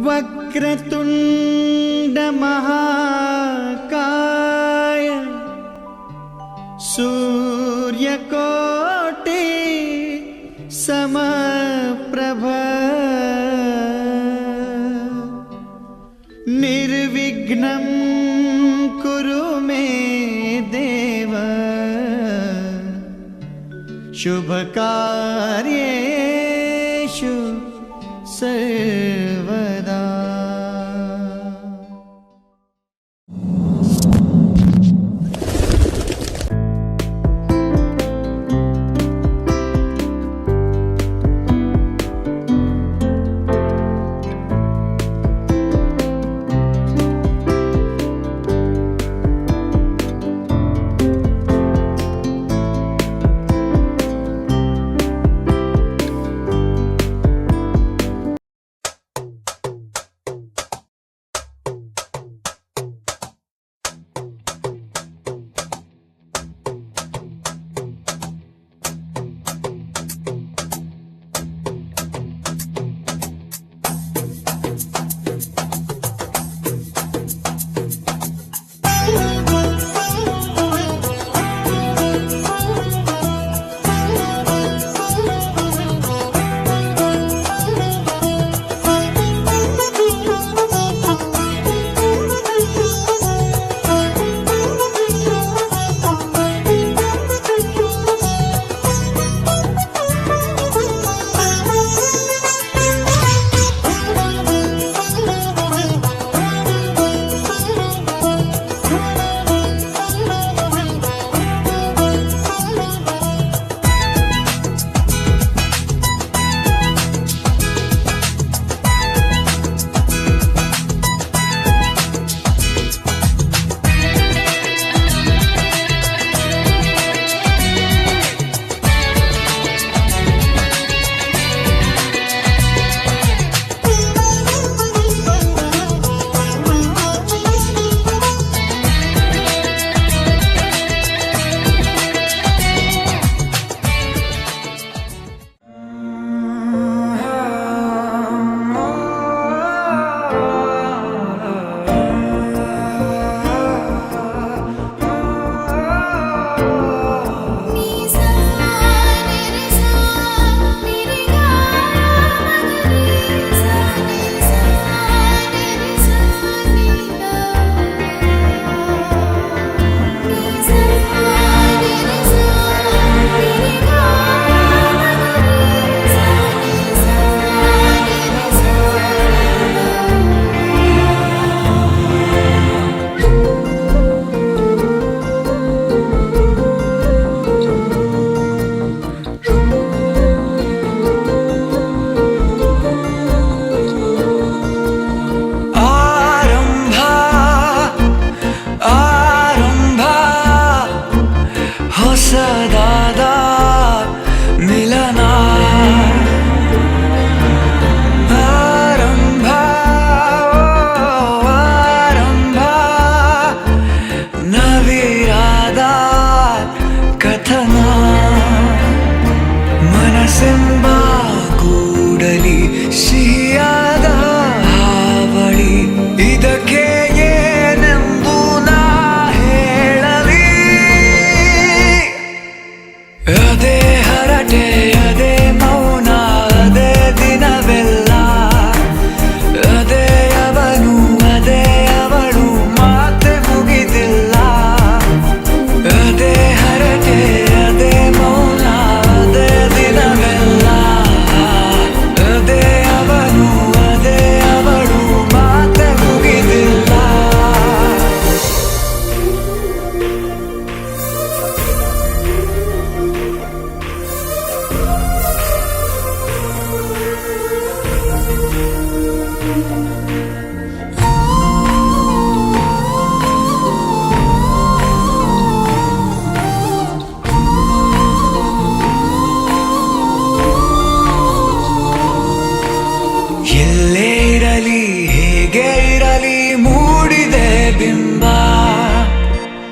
वक्रतुंड महाकाय सूर्यकोटि समप्रभ निर्विघ्नं कुरु मे देव शुभकार्येषु सर्वदा।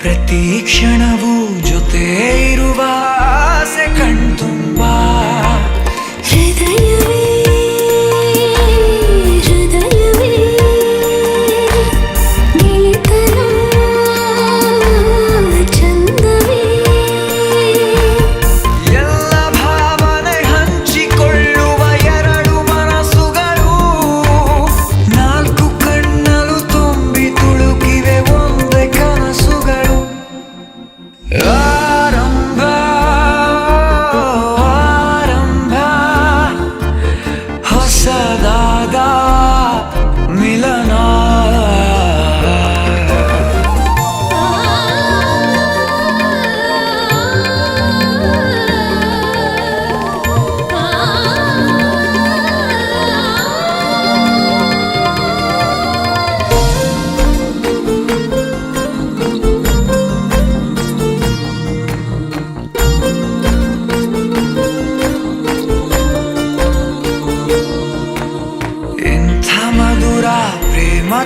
ಪ್ರತಿ ಕ್ಷಣವೂ ಜೊತೆ ಇರುವ ಆಸೆ ಕಣ್ತುಂಬ ಹೃದಯವೇ ಹೃದಯವೇ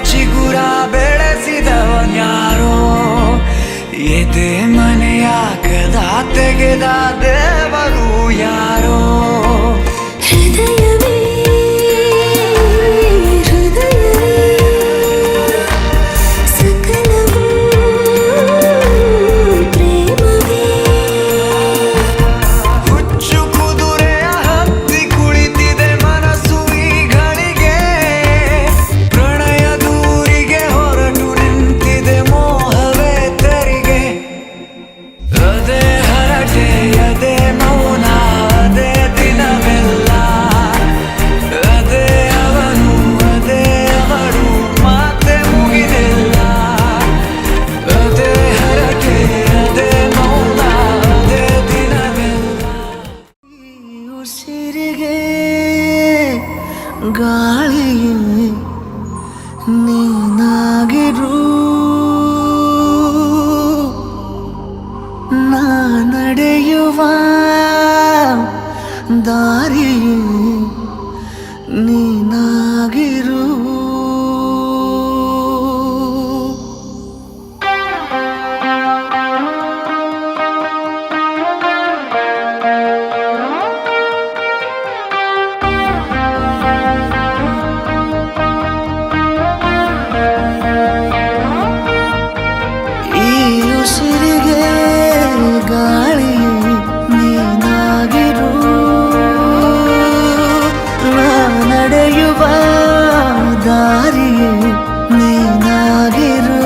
ಚಿಗುರ ಬೆಳೆಸಿದವನ್ಯಾರೋ ಎದೆ ಮನೆಯ ಕದ ತೆಗೆದ ದೇವರು ಯಾರೋ ಹೃದಯವೇ ಹೃದಯವೇ ಸಕಲವೂ ಪ್ರೇಮವೇ ಹುಚ್ಚು ಕುದುರೆಯ ಹತ್ತಿ ಕುಳಿತಿದೆ ಮನಸ್ಸು ಈಗಳಿಗೆ ಪ್ರಣಯ ದೂರಿಗೆ ಹೊರಟು ನಿಂತಿದೆ ಮೋಹವೇ ತೆರಿಗೆ ಅದೇ ಹರಟೆ ಅದೇ ಮೌನ ಅದೇ ದಿನವೆಲ್ಲ ಅದೇ ಅವನು ಅದೇ ಅವಳು ಮಾತೆ ಮುಗಿದಿಲ್ಲ ಅದೇ ಹರಟೆ ಅದೇ ಮೌನ ಅದೇ ದಿನವೆಲ್ಲ ಉಸಿರಿಗೆ ಗಾಳಿಯೇ ನೀನಾಗಿರು ನಾ ನಡೆಯುವ ದಾರಿಯೇ ನೀನಾಗಿರು ಈ ಉಸಿರಿಗೆ ಗಾಳಿಯೇ ನೀನಾಗಿರು ನಾ ನಡೆಯುವ ದಾರಿಯೇ ನೀನಾಗಿರು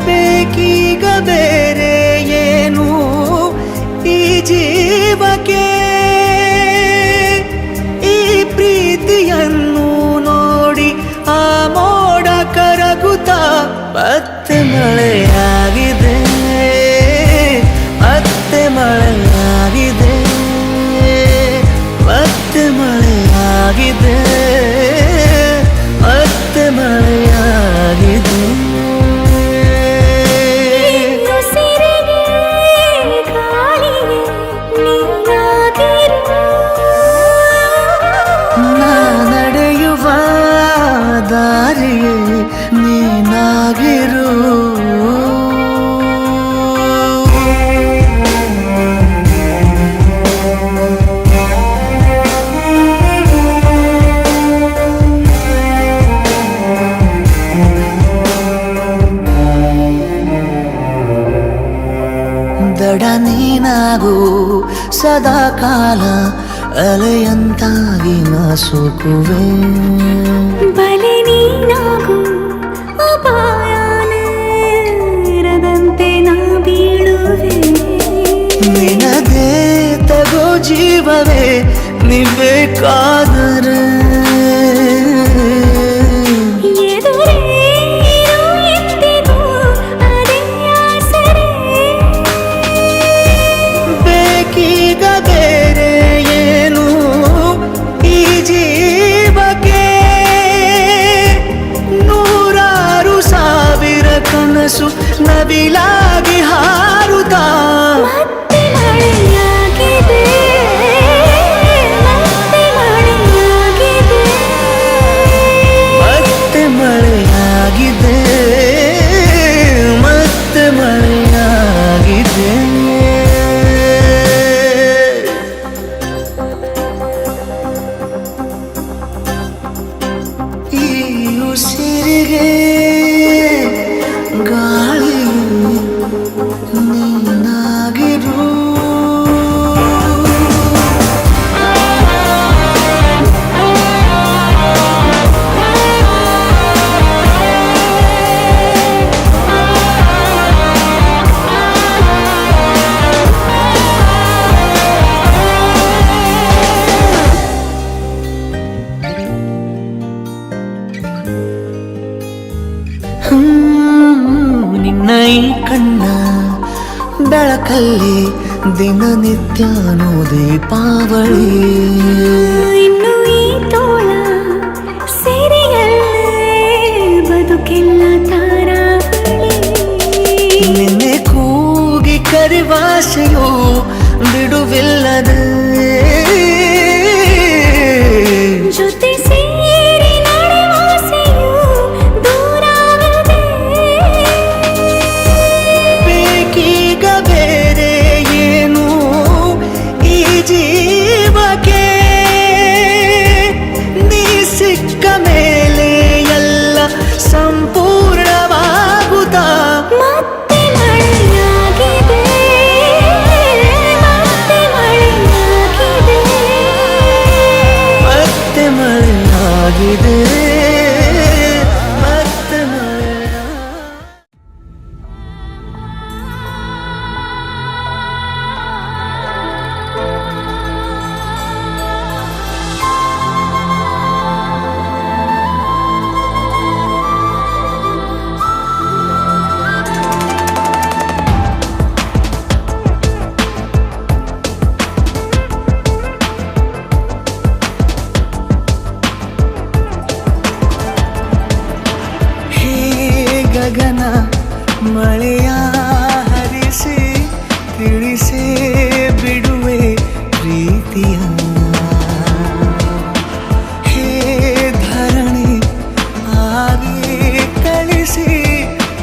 ಬೇಕೀಗ ಬೇರೆ ಏನು ಈ ಜೀವಕ್ಕೆ ಈ ಪ್ರೀತಿಯನ್ನು ನೋಡಿ ಆ ಮೋಡ ಕರಗುತ್ತ ಮತ್ತೆ ಮಳೆಯಾಗಿದೆ ಮತ್ತೆ ಮಳೆಯಾಗಿದೆ ಮತ್ತೆ ಮಳೆಯಾಗಿದೆ ಮತ್ತೆ ಮಳೆಯಾಗಿದೆ ಉಸಿರಿಗೆ ಗಾಳಿಯೇ ನೀನಾಗಿರು ನಾ ನಡೆಯುವ ದಾರಿಯೇ ನೀನಾಗಿರು ದಡ ನೀನಾಗು ಸದಾ ಕಾಲ ಅಲೆಯಂತಾಗಿ ನಾ ಸೋಕುವೆ ಬಲೆ ನೀನಾಗು ಅಪಾಯದಂತೆ ನಾ ಬೀಳುವೆ ನಿನದೇ ತಗೋ ಜೀವವೇ ನೀ ಬೇಕಾದರೆ ಎದುರೇ ಇರು ಎಂದಿಗೂ ಅದೇ ಆಸರೆ ಬೇಕೀಗ ಬೇರೆ ಏನು ಈ ಜೀವಕ್ಕೆ ನೂರಾರು ಸಾವಿರ ಕನಸು ನವಿಲಾಗಿ ಹಾರುತ್ತಾ ಮತ್ತೆ ಮಳೆಯಾಗಿದೆ ಮತ್ತೆ ಮಳೆಯಾಗಿದೆ ಮತ್ತೆ ಮಳೆಯಾಗಿದೆ ಮತ್ತೆ ಮಳೆಯಾಗಿದೆ ಈ ಉಸಿರಿಗೆ ಗಾಳಿಯೇ ನೀನಾಗಿರು ನಿನ್ನ ಈ ಕಣ್ಣ ಬೆಳಕಲ್ಲಿ ದಿನನಿತ್ಯನೂ ದೀಪಾವಳಿ ಇನ್ನು ಈ ತೋಳ ಸೆರೆಯಲ್ಲೇ ಬದುಕೆಲ್ಲ ತಾರಾವಳಿ ನಿನ್ನೆ ಕೂಗಿ ಕರಿವಾಸೆಯು ಬಿಡುವಿಲ್ಲದೆ ಜೊತೆ ಸೇರಿ ಆಗಿದೆ ಮತ್ತೆ ಮಳೆಯ ಗಗನ ಮಳೆಯ ಹರಿಸಿ ತಿಳಿಸಿ ಬಿಡುವೆ ಪ್ರೀತಿಯ ಹೇ ಧರಣಿ ಆಗಿ ಕಳಿಸಿ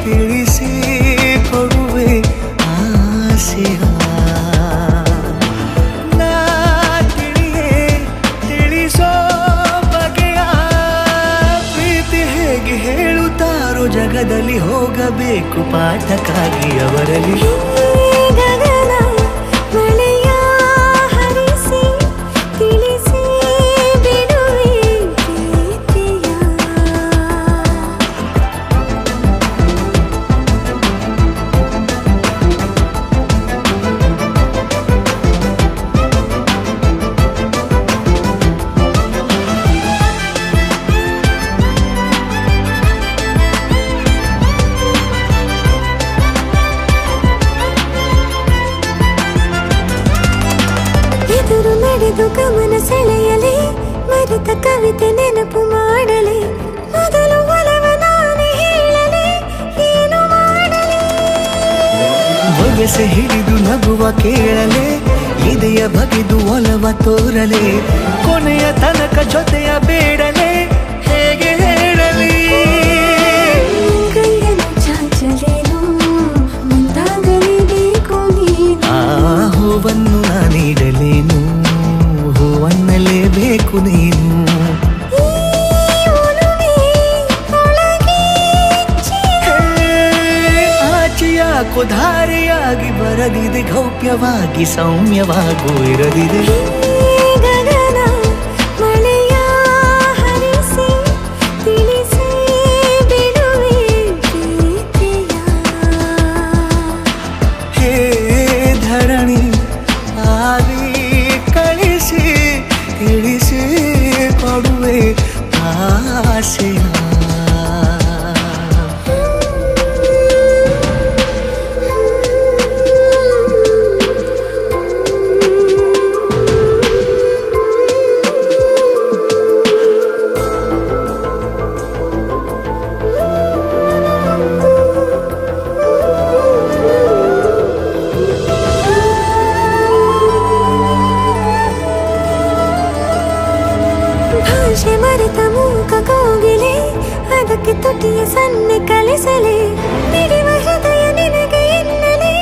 ತಿಳಿಸಿ ಕೊಡುವೆ ಆಸೆಯ ನಾ ತಿಳಿಯೇ ತಿಳಿಸೋ ಬಗೆಯ ಪ್ರೀತಿ ಹೇಗೆ ಹೇಳುತ್ತಾರೋ ಜಗದಲ್ಲಿ ಹೋಗಬೇಕು ಪಾಠಕ್ಕಾಗಿ ಅವರಲ್ಲಿ ಗಗನ ಮಳೆಯ ಹರಿಸಿ ತಿಳಿಸಿ ಬಿಡುವೆ ಪ್ರೀತಿಯ ಎದುರು ನಡೆದು ಗಮನ ಸೆಳೆಯಲಿ ಮರೆತ ಕವಿತೆ ನೆನಪು ಮಾಡಲಿ ಮೊದಲು ಒಲವ ನಾನೇ ಹೇಳಲಿ ಏನು ಮಾಡಲಿ ಬಗೆಸೆ ಹಿಡಿದು ನಗುವ ಕೇಳಲೆ ಇದೆಯ ಬಗೆದು ಒಲವ ತೋರಲೆ ಕೊನೆಯ ತನಕ ಜೊತೆಯ ಬೇಡಲೆ ಹೇಗೆ ಹೇಳಲಿ ಕೈಯನ್ನು ಚಾಚಲೇನು ಮುಂದಾಗಲೇಬೇಕು ನೀನು ಆ ಹೂವನ್ನು ನಾನೀಡಲೇನು ಹೂವನ್ನಲೇಬೇಕು ನೀನು ಈ ಒಲವೇ ಒಳಗೆ ಆಚೆಯಾಕೋ ಧಾರೆಯಾಗಿ ಬರದಿದೆ ಗೌಪ್ಯವಾಗಿ ಸೌಮ್ಯವಾಗೂ ಇರದಿದೆ ಗಗನ ಮಳೆಯ ಹರಿಸಿ ತಿಳಿಸಿ ಬಿಡುವೆ ಪ್ರೀತಿಯ ಹೇ ಧರಣಿ ಆಗಿ ಕಳಿಸಿ ತಿಳಿಸಿ ಕೊಡುವೆ ಆಸೆಯ ಭಾಷೆ ಮರೆತ ಮೂಕ ಕೋಗಿಲೆ ಅದಕ್ಕೆ ತುಟಿಯ ಸನ್ನೆ ಕಲಿಸಲೆ ಮಿಡಿವ ಹೃದಯ ನಿನಗೆ ಎನ್ನಲೆ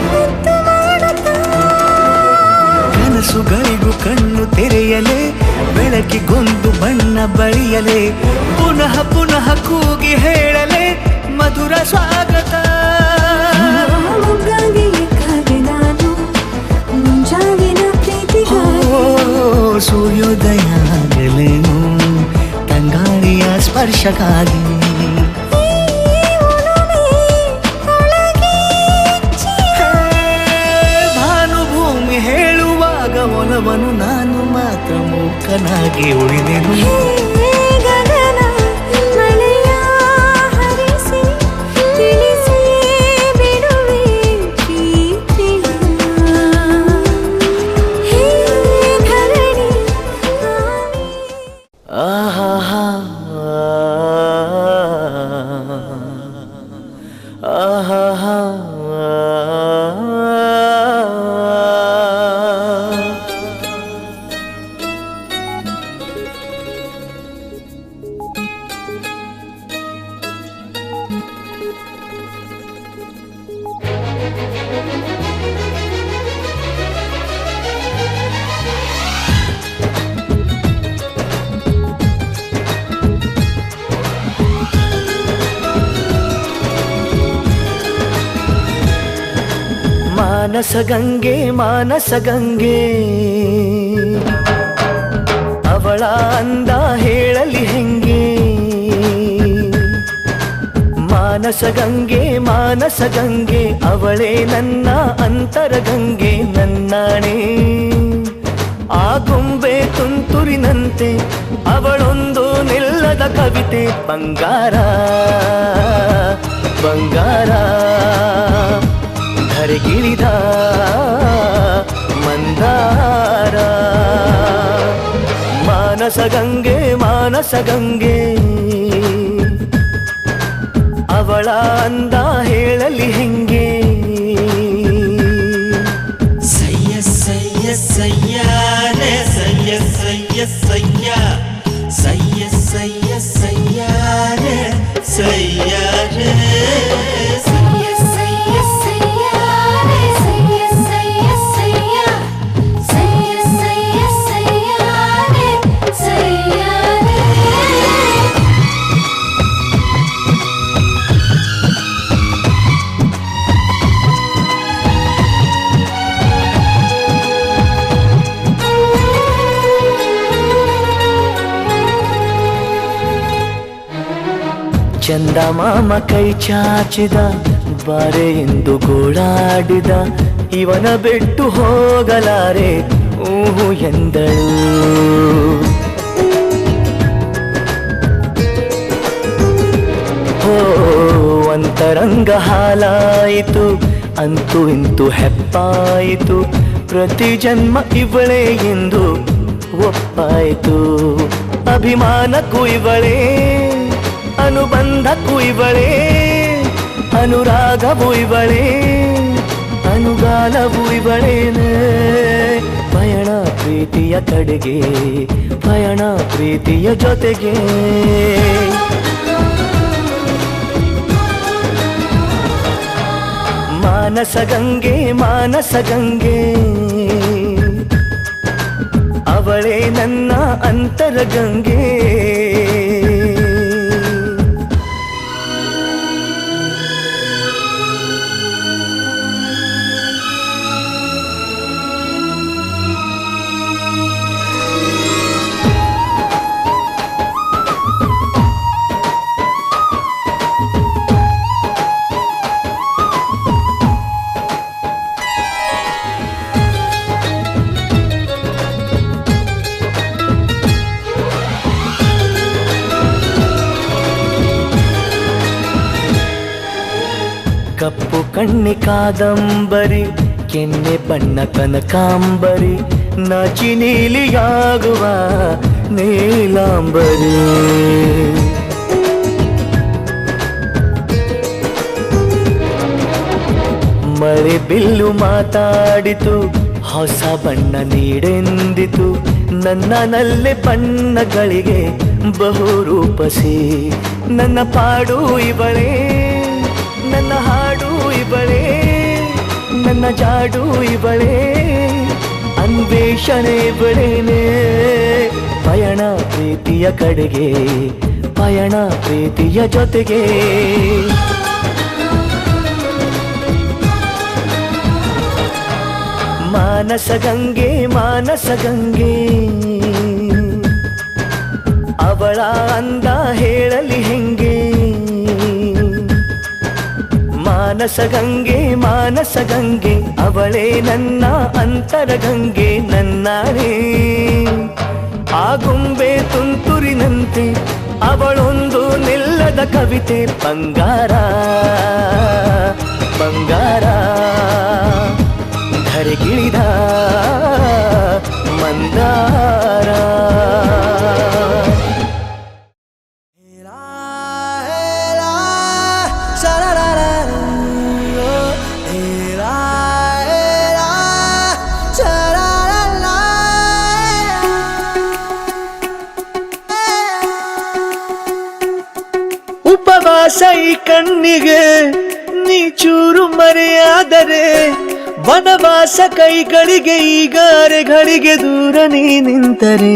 ಮುದ್ದು ಮಾಡುತ್ತಾ ಕನಸುಗಳಿಗೂ ಕಣ್ಣು ತೆರೆಯಲೆ ಬೆಳಕಿಗೊಂದು ಬಣ್ಣ ಬಳಿಯಲೆ ಪುನಃ ಪುನಃ ಕೂಗಿ ಹೇಳಲೆ ಮಧುರ ಸ್ವಾಗತ ಮೊಗ್ಗಾಗಿ ಕಾದೆ ನಾನು ಮುಂಜಾವಿನ ಪ್ರೀತಿಗಾಗಿ ಸೂರ್ಯೋದಯ ಆಗಲೇನು ತಂಗಾಳಿಯ ಸ್ಪರ್ಶಕ್ಕಾಗಿ ಭಾನುಭೂಮಿ ಹೇಳುವಾಗ ಒಲವನು ನಾನು ಮಾತ್ರ ಮೂಕನಾಗಿ ಉಳಿದೆನು ಗಗನ ಮಳೆಯ ಹರಿಸಿ ತಿಳಿಸಿ ಬಿಡುವೆ ಪ್ರೀತಿಯ ಹೇ ಧರಣಿ ಆಹಾ ಆಹಾ ಮಾನಸಗಂಗೆ ಮಾನಸಗಂಗೆ ಅವಳ ಅಂದ ಹೇಳಲಿ ಮಾನಸ ಗಂಗೆ ಮಾನಸ ಗಂಗೆ ಅವಳೇ ನನ್ನ ಅಂತರ ಗಂಗೆ ನನ್ನಾಣೆ ಆ ಗೊಂಬೆ ತುಂತುರಿನಂತೆ ಅವಳೊಂದು ನಿಲ್ಲದ ಕವಿತೆ ಬಂಗಾರ ಬಂಗಾರ ಧರೆಗಿಳಿದ ಮಂದಾರ ಮಾನಸ ಗಂಗೆ ಮಾನಸ ಗಂಗೆ ಅವಳ ಅಂದ ಹೇಳಲಿ ಹೆಂಗೆ ಸಯ್ಯ ಸಯ್ಯ ಸಯ್ಯಾರೆ ಸಯ್ಯ ಸಯ್ಯ ಸಯ್ಯ ಸಯ್ಯ ಸಯ್ಯ ಸಯ್ಯಾರೆ ಸಯ್ಯಾರೆ ಸಯ್ಯ ಸಯ್ಯ ಸಯ್ಯಾರೆ ಸಯ್ಯ ಸಯ್ಯ ಸಯ್ಯ ಸಯ್ಯ ಸಯ್ಯ ಸಯ್ಯಾರೆ ಸಯ್ಯಾರೆ ಚಂದ ಮಾಮ ಕೈ ಚಾಚಿದ ಬಾರೆ ಎಂದು ಗೋಳಾಡಿದ ಇವನ ಬಿಟ್ಟು ಹೋಗಲಾರೆ ಊಹು ಎಂದಳು ಹೋ ಅಂತರಂಗ ಹಾಲಾಯಿತು ಅಂತೂ ಇಂತೂ ಹೆಪ್ಪಾಯಿತು ಪ್ರತಿ ಜನ್ಮ ಇವಳೇ ಎಂದು ಒಪ್ಪಾಯಿತು ಅಭಿಮಾನಕ್ಕೂ ಇವಳೇ ಅನುಬಂಧಕ್ಕೂ ಇವಳೇ ಅನುರಾಗವೂ ಇವಳೇ ಅನುಗಾಲವೂ ಇವಳೇನೆ ಪಯಣ ಪ್ರೀತಿಯ ಕಡೆಗೆ ಪಯಣ ಪ್ರೀತಿಯ ಜೊತೆಗೆ ಮಾನಸ ಗಂಗೆ ಮಾನಸ ಗಂಗೆ ಅವಳೇ ನನ್ನ ಅಂತರ ಗಂಗೆ ಕಪ್ಪು ಕಣ್ಣಿ ಕಾದಂಬರಿ ಕೆನ್ನೆ ಬಣ್ಣ ಕನಕಾಂಬರಿ ನಾಚಿ ನೀಲಿಯಾಗುವ ನೀಲಾಂಬರಿ ಮಳೆ ಬಿಲ್ಲು ಮಾತಾಡಿತು ಹೊಸ ಬಣ್ಣ ನೀಡೆಂದಿತು ನನ್ನನಲ್ಲೇ ಬಣ್ಣಗಳಿಗೆ ಬಹುರೂಪಸಿ ನನ್ನ ಪಾಡು ಇವಳೇ ನನ್ನ ಹಾಡು ಇವಳೇ ನನ್ನ ಜಾಡು ಇವಳೇ ಅನ್ವೇಷಣೆ ಇವಳೇನೆ ಪಯಣ ಪ್ರೀತಿಯ ಕಡೆಗೆ ಪಯಣ ಪ್ರೀತಿಯ ಜೊತೆಗೆ ಮಾನಸ ಗಂಗೆ ಮಾನಸ ಗಂಗೆ ಅವಳ ಅಂದ ಹೇಳಲಿ ಹೆಂಗೆ ಮಾನಸ ಗಂಗೆ ಅವಳೇ ನನ್ನ ಅಂತರ ಗಂಗೆ ನನ್ನಾಣೆ ಆ ಗೊಂಬೆ ತುಂತುರಿನಂತೆ ಅವಳೊಂದು ನಿಲ್ಲದ ಕವಿತೆ ಬಂಗಾರ ಬಂಗಾರ ಧರೆಗಿಳಿದ ಮಂದಾರ ಉಪವಾಸ ಈ ಕಣ್ಣಿಗೆ ನೀ ಚೂರು ಮರೆಯಾದರೆ ವನವಾಸ ಕೈಗಳಿಗೆ ಈಗ ಅರೆಗಳಿಗೆ ದೂರ ನೀ ನಿಂತರೆ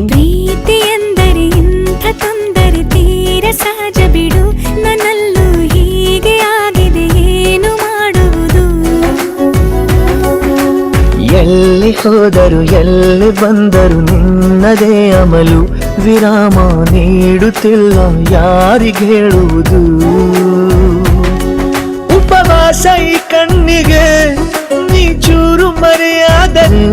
ಪ್ರೀತಿ ಎಂದರೆ ಇಂಥ ತೊಂದರೆ ತೀರ ಸಹಜ ಬಿಡು ನನ್ನಲ್ಲೂ ಹೀಗೆ ಆಗಿದೆ ಏನು ಮಾಡುವುದು ಎಲ್ಲಿ ಹೋದರು ಎಲ್ಲಿ ಬಂದರು ನಿನ್ನದೇ ಅಮಲು ವಿರಾಮ ನೀಡುತ್ತಿಲ್ಲ ಯಾರಿಗೆ ಹೇಳುವುದು. ಉಪವಾಸ ಈ ಕಣ್ಣಿಗೆ ನೀ ಚೂರು ಮರೆಯಾದರೆ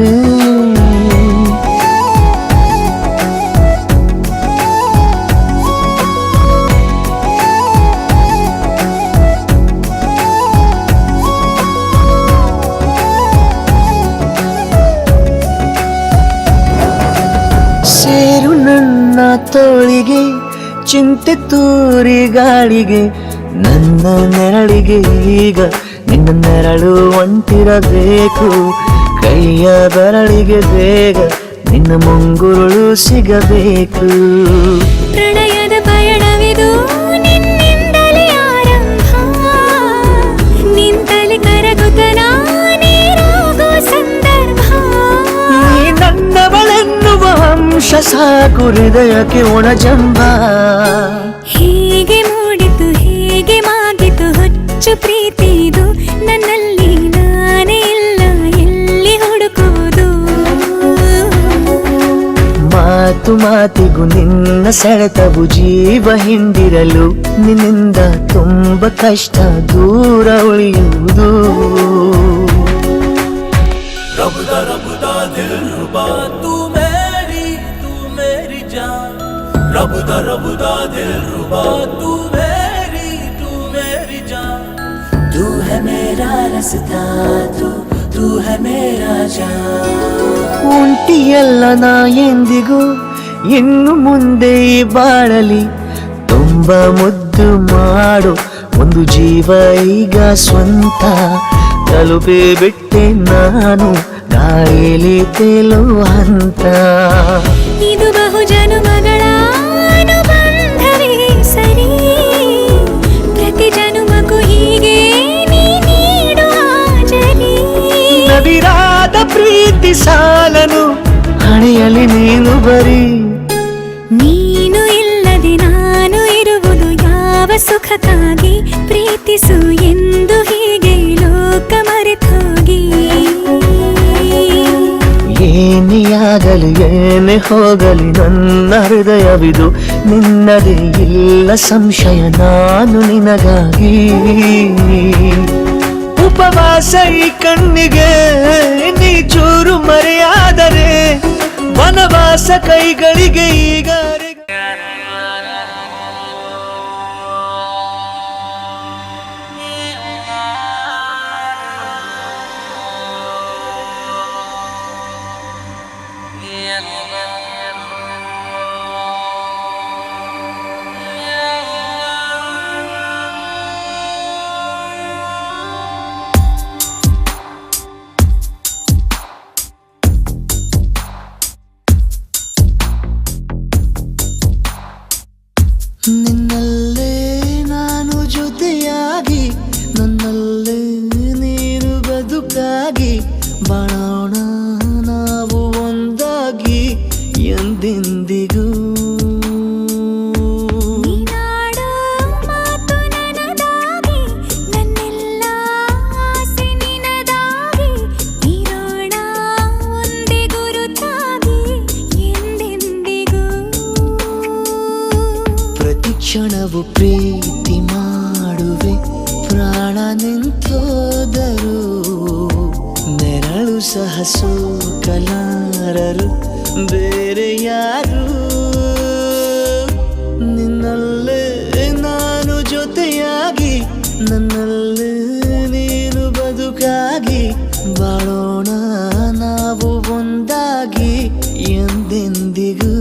ಸೇರು ನನ್ನ ತೋಳಿಗೆ ಚಿಂತೆ ತೂರಿ ಗಾಳಿಗೆ ನನ್ನ ನೆರಳಿಗೆ ಈಗ ನಿನ್ನ ನೆರಳು ಒಂಟಿರಬೇಕು. ಕೈಯ ಬೆರಳಿಗೆ ಬೇಗ ನಿನ್ನ ಮುಂಗುರುಳು ಸಿಗಬೇಕು. ಪ್ರಣಯದ ಪಯಣವಿದು ನಿನ್ನಿಂದಲೇ ಆರಂಭ, ನಿಂತಲೇ ಕರಗುತ್ತ ನಾನೇರಾಗೋ ಸಂದರ್ಭ. ನೀ ನನ್ನವಳೆನ್ನುವ ಅಂಶ ಸಾಕು ಹೃದಯಕ್ಕೆ ಒಣಜಂಬ. ಹೀಗೆ ಮೂಡಿತು ಹೀಗೆ ಮಾಗಿತು ಹುಚ್ಚು ಪ್ರೀತಿದು, ನನ್ನಲ್ಲಿ ನಾನೇ ಇಲ್ಲ ಎಲ್ಲಿ ಹುಡುಕುವುದು. ಮಾತು ಮಾತಿಗೂ ನಿನ್ನ ಸೆಳೆತವು ಜೀವ ಹಿಂದಿರಲು ನಿನ್ನಿಂದ ತುಂಬ ಕಷ್ಟ ದೂರ ಉಳಿಯುವುದು. रबदा रबदा दिल रुबा तू मेरी जान. रबदा रबदा दिल रुबा तू मेरी जान. तू है मेरा रास्ता, तू है मेरा जान. ಉಂಟಿಯಲ್ಲ ನಾ ಎಂದಿಗೂ ಇನ್ನು ಮುಂದೆ ಈ ಬಾಳಲಿ ತುಂಬ ಮುದ್ದು ಮಾಡು ಒಂದು ಜೀವ ಈಗ ಸ್ವಂತ. ತಲುಪಿ ಬಿಟ್ಟೆ ನಾನು ಗಾಳಿಲಿ ತೇಲುವ ಹಂತ. ಇದು ಬಹು ಜನುಮಗಳ ಅನುಬಂಧವೇ ಸರಿ, ಪ್ರತಿ ಜನುಮಕ್ಕೂ ಹೀಗೆ ನೀ ನೀಡುವ ಜರಿ. ನವಿರಾದ ಪ್ರೀತಿ ಸಾಲನು ಹಣೆಯಲ್ಲಿ ನೀನು ಬರೀ. ನೀನು ಇಲ್ಲದೆ ನಾನು ಇರುವುದು ಯಾವ ಸುಖಕ್ಕಾಗಿ, ಪ್ರೀತಿಸು ಎಂದು ಹೀಗೆ ಲೋಕ ಮರೆತೋಗಿ. ಏನೇ ಆಗಲಿ ಏನೇ ಹೋಗಲಿ ನನ್ನ ಹೃದಯವಿದು ನಿನ್ನದೇ ಇಲ್ಲ ಸಂಶಯ ನಾನು ನಿನಗಾಗಿ. ಉಪವಾಸ ಈ ಕಣ್ಣಿಗೆ ನೀ ಚೂರು ಮರೆಯಾದರೆ ವನವಾಸ ಕೈಗಳಿಗೆ ಈಗ ನಿನ್ನಲ್ಲೇ ನಾನು ಜೊತೆಯಾಗಿ ನನ್ನಲ್ಲೇ ನೀನು ಬದುಕಾಗಿ ಬಾಳೋಣ ನಾವು ಒಂದಾಗಿ ಎಂದೆಂದಿಗೂ. ನೀನಾಡೋ ಮಾತು ನನದಾಗಿ, ನನ್ನೆಲ್ಲ ಆಸೆ ನಿನದಾಗಿ, ಇರೋಣ ಒಂದೇ ಗುರುತಾಗಿ ಎಂದೆಂದಿಗೂ. ಪ್ರತಿ ಕ್ಷಣವು ಪ್ರೀತಿ ಮಾಡುವೆ ಪ್ರಾಣ ನಿಂತೋದರು ನೆರಳು ಸಹ ಸೋಕಲಾರರು ಬೇರೆ ಯಾರು. ನಿನ್ನಲ್ಲೇ ನಾನು ಜೊತೆಯಾಗಿ ನನ್ನಲ್ಲೇ ನೀನು ಬದುಕಾಗಿ ಬಾಳೋಣ ನಾವು ಒಂದಾಗಿ ಎಂದೆಂದಿಗೂ.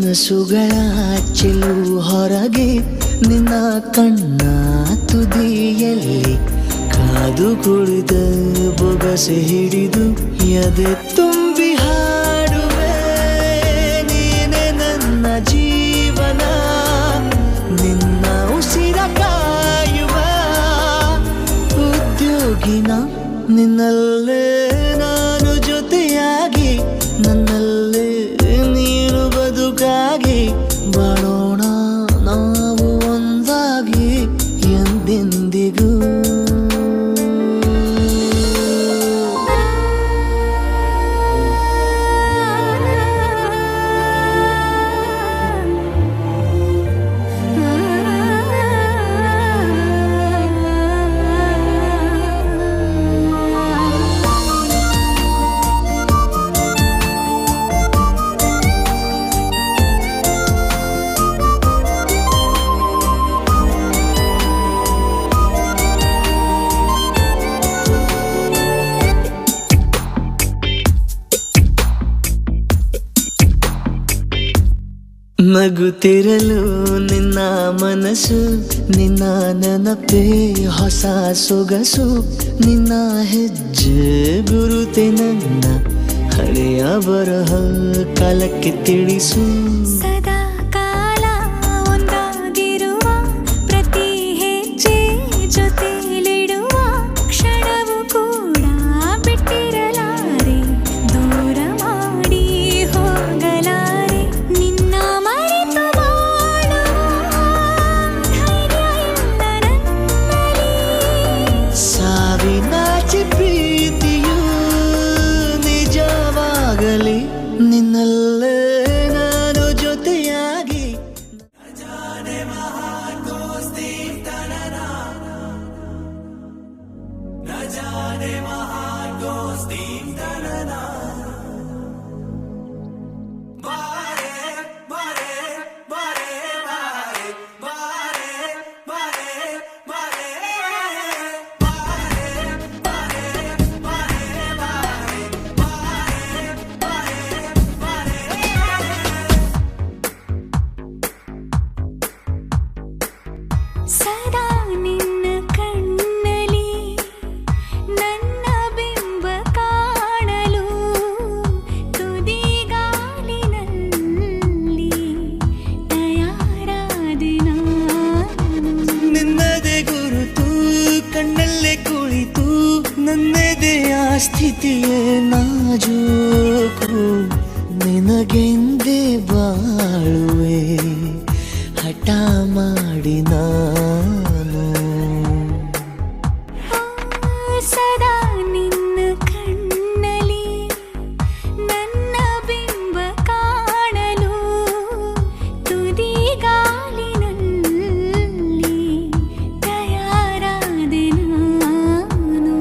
ಕನಸುಗಳ ಚೆಲು ಹೊರಗೆ ನಿನ್ನ ಕಣ್ಣ ತುದಿಯಲ್ಲಿ ಕಾದು ಕುಳಿತ ಬೊಗಸೆ ಹಿಡಿದು ಎದೆ ತುಂಬಿ ಹಾಡುವೆ ನೀನೆ ನನ್ನ ಜೀವನ ನಿನ್ನ ಉಸಿರ ಕಾಯುವ ಉದ್ಯೋಗಿನ ನಿನ್ನಲ್ಲೇ ನಾನು ಜೊತೆಯಾಗಿ ನನ್ನಲ್ಲೇ ನೀನು ಬದುಕಾಗಿ ಬಾಳೋಣ ನಾವು ಒಂದಾಗಿ ಎಂದೆಂದಿಗೂ ನಗುತ್ತಿರಲು ನಿನ್ನ ಮನಸ್ಸು ನಿನ್ನ ನೆನಪೇ ಹೊಸ ಸೊಗಸು ನಿನ್ನ ಹೆಜ್ಜೆ ಗುರುತೆ ನನ್ನ ಹಳೆಯ ಬರಹ ಕಾಲಕ್ಕೆ ತಿಳಿಸು ಸದಾ ಕಾಲ ಒಂದಾಗಿರುವ ಪ್ರತಿ ಹೆಜ್ಜೆ ಜೊತೆಲಿಡುವ ಕ್ಷಣವು ಕೂಡ ಬಿಟ್ಟಿರಲಾರೆ ದೂರ ಮಾಡಿ ಹೋಗಲಾರೆ ನಿನ್ನ ಮರೆತು ಬಾಳುವ ಧೈರ್ಯ ಇಲ್ಲ ನನ್ನಲ್ಲಿ ಸಾವಿನಾಚೆ ಪ್ರೀತಿಯು ನಿಜವಾಗಲಿ ನಿನ್ನಲ್ಲೇ ನಾನು ಜೊತೆಯಾಗಿ ಸದಾ ನಿನ್ನ ಕಣ್ಣಲ್ಲಿ ನನ್ನ ಬಿಂಬ ಕಾಣಲು ತುದಿಗಾಲಿನಲ್ಲಿ ತಯಾರಾದೆ ನಾನು ನಿನ್ನದೇ ಗುರುತು ಕಣ್ಣಲ್ಲೇ ಕುಳಿತು ನನ್ನದೆಯ ಸ್ಥಿತಿಯೇ ನಾಜೂಕು ನಿನಗೆಂದೇ ಬಾಳುವೆ ಹಠ ಮಾಡಿ ನಾನು ಸದಾ ನಿನ್ನ ಕಣ್ಣಲ್ಲಿ ನನ್ನ ಬಿಂಬ ಕಾಣಲು ತುದಿಗಾಲಿನಲ್ಲಿ ತಯಾರಾದೆ ನಾನು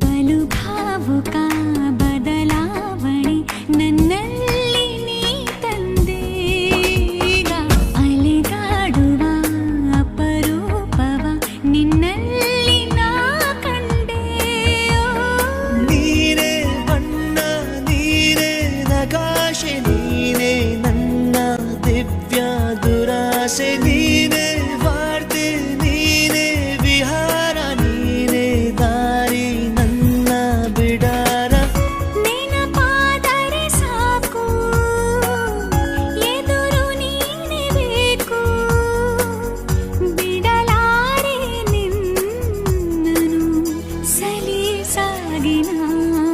ಬಲು ಭಾವುಕ ಬದಲಾವಣೆ ನನ್ನಲ್ಲಿ ನೀ ತಂದೆ ಈಗ ಅಲೆದಾಡುವ ಅಪರೂಪವ ನಿನ್ನಲ್ಲಿ ನಾ ಕಂಡೆ ನೀನೇ ಬಣ್ಣ ನೀನೇ ನಗಾಶೆ ನೀನೇ ನನ್ನ ದಿವ್ಯ ದುರಾಸೆ ನೀನೇ ವಾರ್ತೆ ನೀನೇ ವಿಹಾರ ನೀನೇ ದಾರಿ ನನ್ನ ಬಿಡಾರ ನೆನಪಾದರೆ ಸಾಕು ಎದುರು ನೀನೇ ಬೇಕು ಬಿಡಲಾರೆ ನಿನ್ನನು ಸಲೀಸಾಗಿ ನಾನು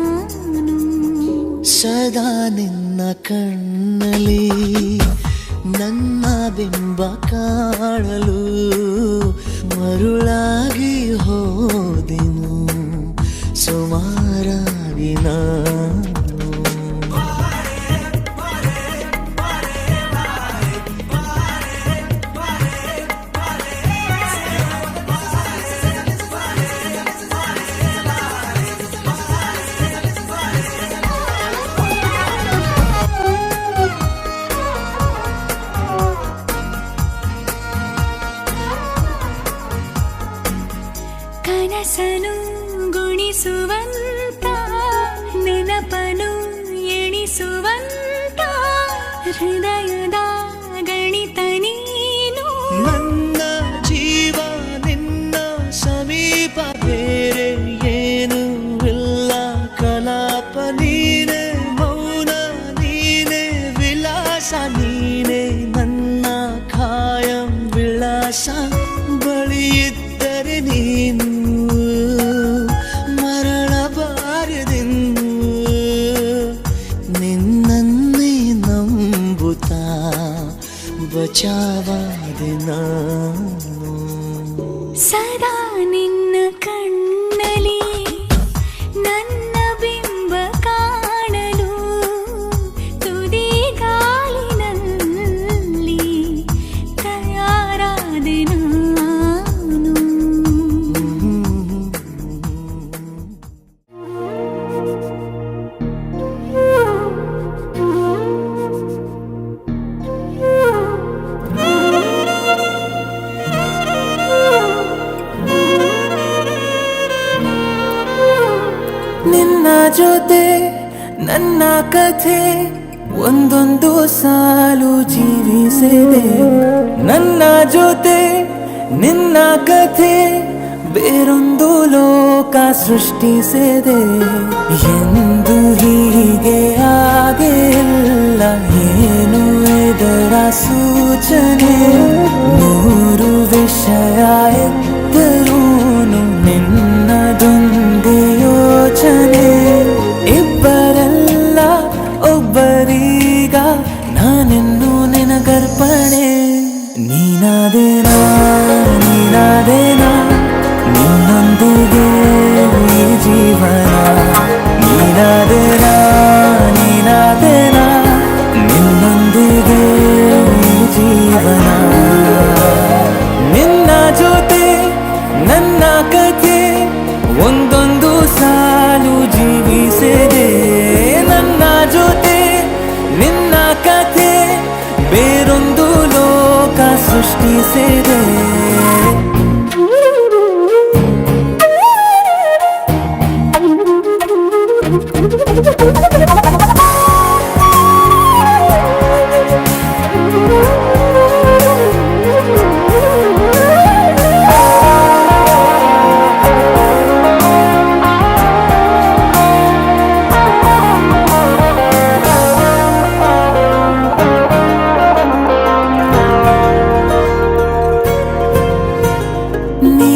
ಸದಾ ನಿನ್ನ ಕಣ್ಣಲ್ಲಿ ನನ್ನ ಬಿಂಬ ಕಾಣಲು ಮರುಳಾಗಿ ಹೋದೆನು ಸುಮಾರಾಗಿ ನಾನು ಕನಸನು ಗುಣಿಸುವಂತ ನೆನಪನು ಎಣಿಸುವಂತ ಹೃದಯದ ಗಣಿತ ನೀನು. ನನ್ನ ಜೀವ ನಿನ್ನ ಸಮೀಪ ಬೇರೆ ಏನು ಇಲ್ಲ. ಕಲಾಪ ನೀನೆ, ಮೌನ ನೀನೆ, ವಿಲಾಸ ನೀನೆ, ನನ್ನ ಖಾಯಂ ವಿಳಾಸ. ಬಳಿಯಿದ್ದರೆ ನೀನು ಮರಳಬಾರದೆಂದು ನಿನ್ನನ್ನೇ ನಂಬುತ್ತಾ ಬಚಾವಾದೆ ನಾನು. ಸದಾ ನಿನ್ನ ಕಣ್ಣಲ್ಲಿ ನನ್ನ ಬಿಂಬ ಕಾಣಲು ತುದಿ ಗಾಲಿನಲ್ಲಿ ತಯಾರಾದೆ ನಾನು. ನಿನ್ನ ಜೊತೆ ನನ್ನ ಕಥೆ ಒಂದೊಂದು ಸಾಲು ಜೀವಿಸಿದೆ. ನನ್ನ ಜೊತೆ ನಿನ್ನ ಕಥೆ ಬೇರೊಂದು ಲೋಕ ಸೃಷ್ಟಿಸಿದೆ. ಎಂದು ಹೀಗೆ ಆಗಿಲ್ಲ, ಏನು ಇದರ ಸೂಚನೆ? ನೂರು ವಿಷಯ ಇದ್ದರೂನು ನಿನ್ನದೊಂದೇ ಯೋಚನೆ. ಇಬ್ಬರಲ್ಲ ಒಬ್ಬರೀಗ ನಾನೆನ್ನು ನಿನಗರ್ಪಣೆ. ನೀನಾದೇನಾ ನೀನಾದೇನಾ ನಿನ್ನೊಂದಿಗೆ ಈ ಜೀವನ. ನೀನಾದೇನಾ ನೀನಾದೇನಾ ನಿನ್ನೊಂದಿಗೆ ಈ ಜೀವನ. ನಿನ್ನ ಜೊತೆ ನನ್ನ ಕಥೆ ಒಂದೊಂದು ಸಾಲು ಜೀವಿಸಿದೆ. ನನ್ನ ಜೊತೆ ನಿನ್ನ ಕಥೆ ಬೇರೊಂದು ಲೋಕ ಸೃಷ್ಟಿಸಿದೆ. ನೀ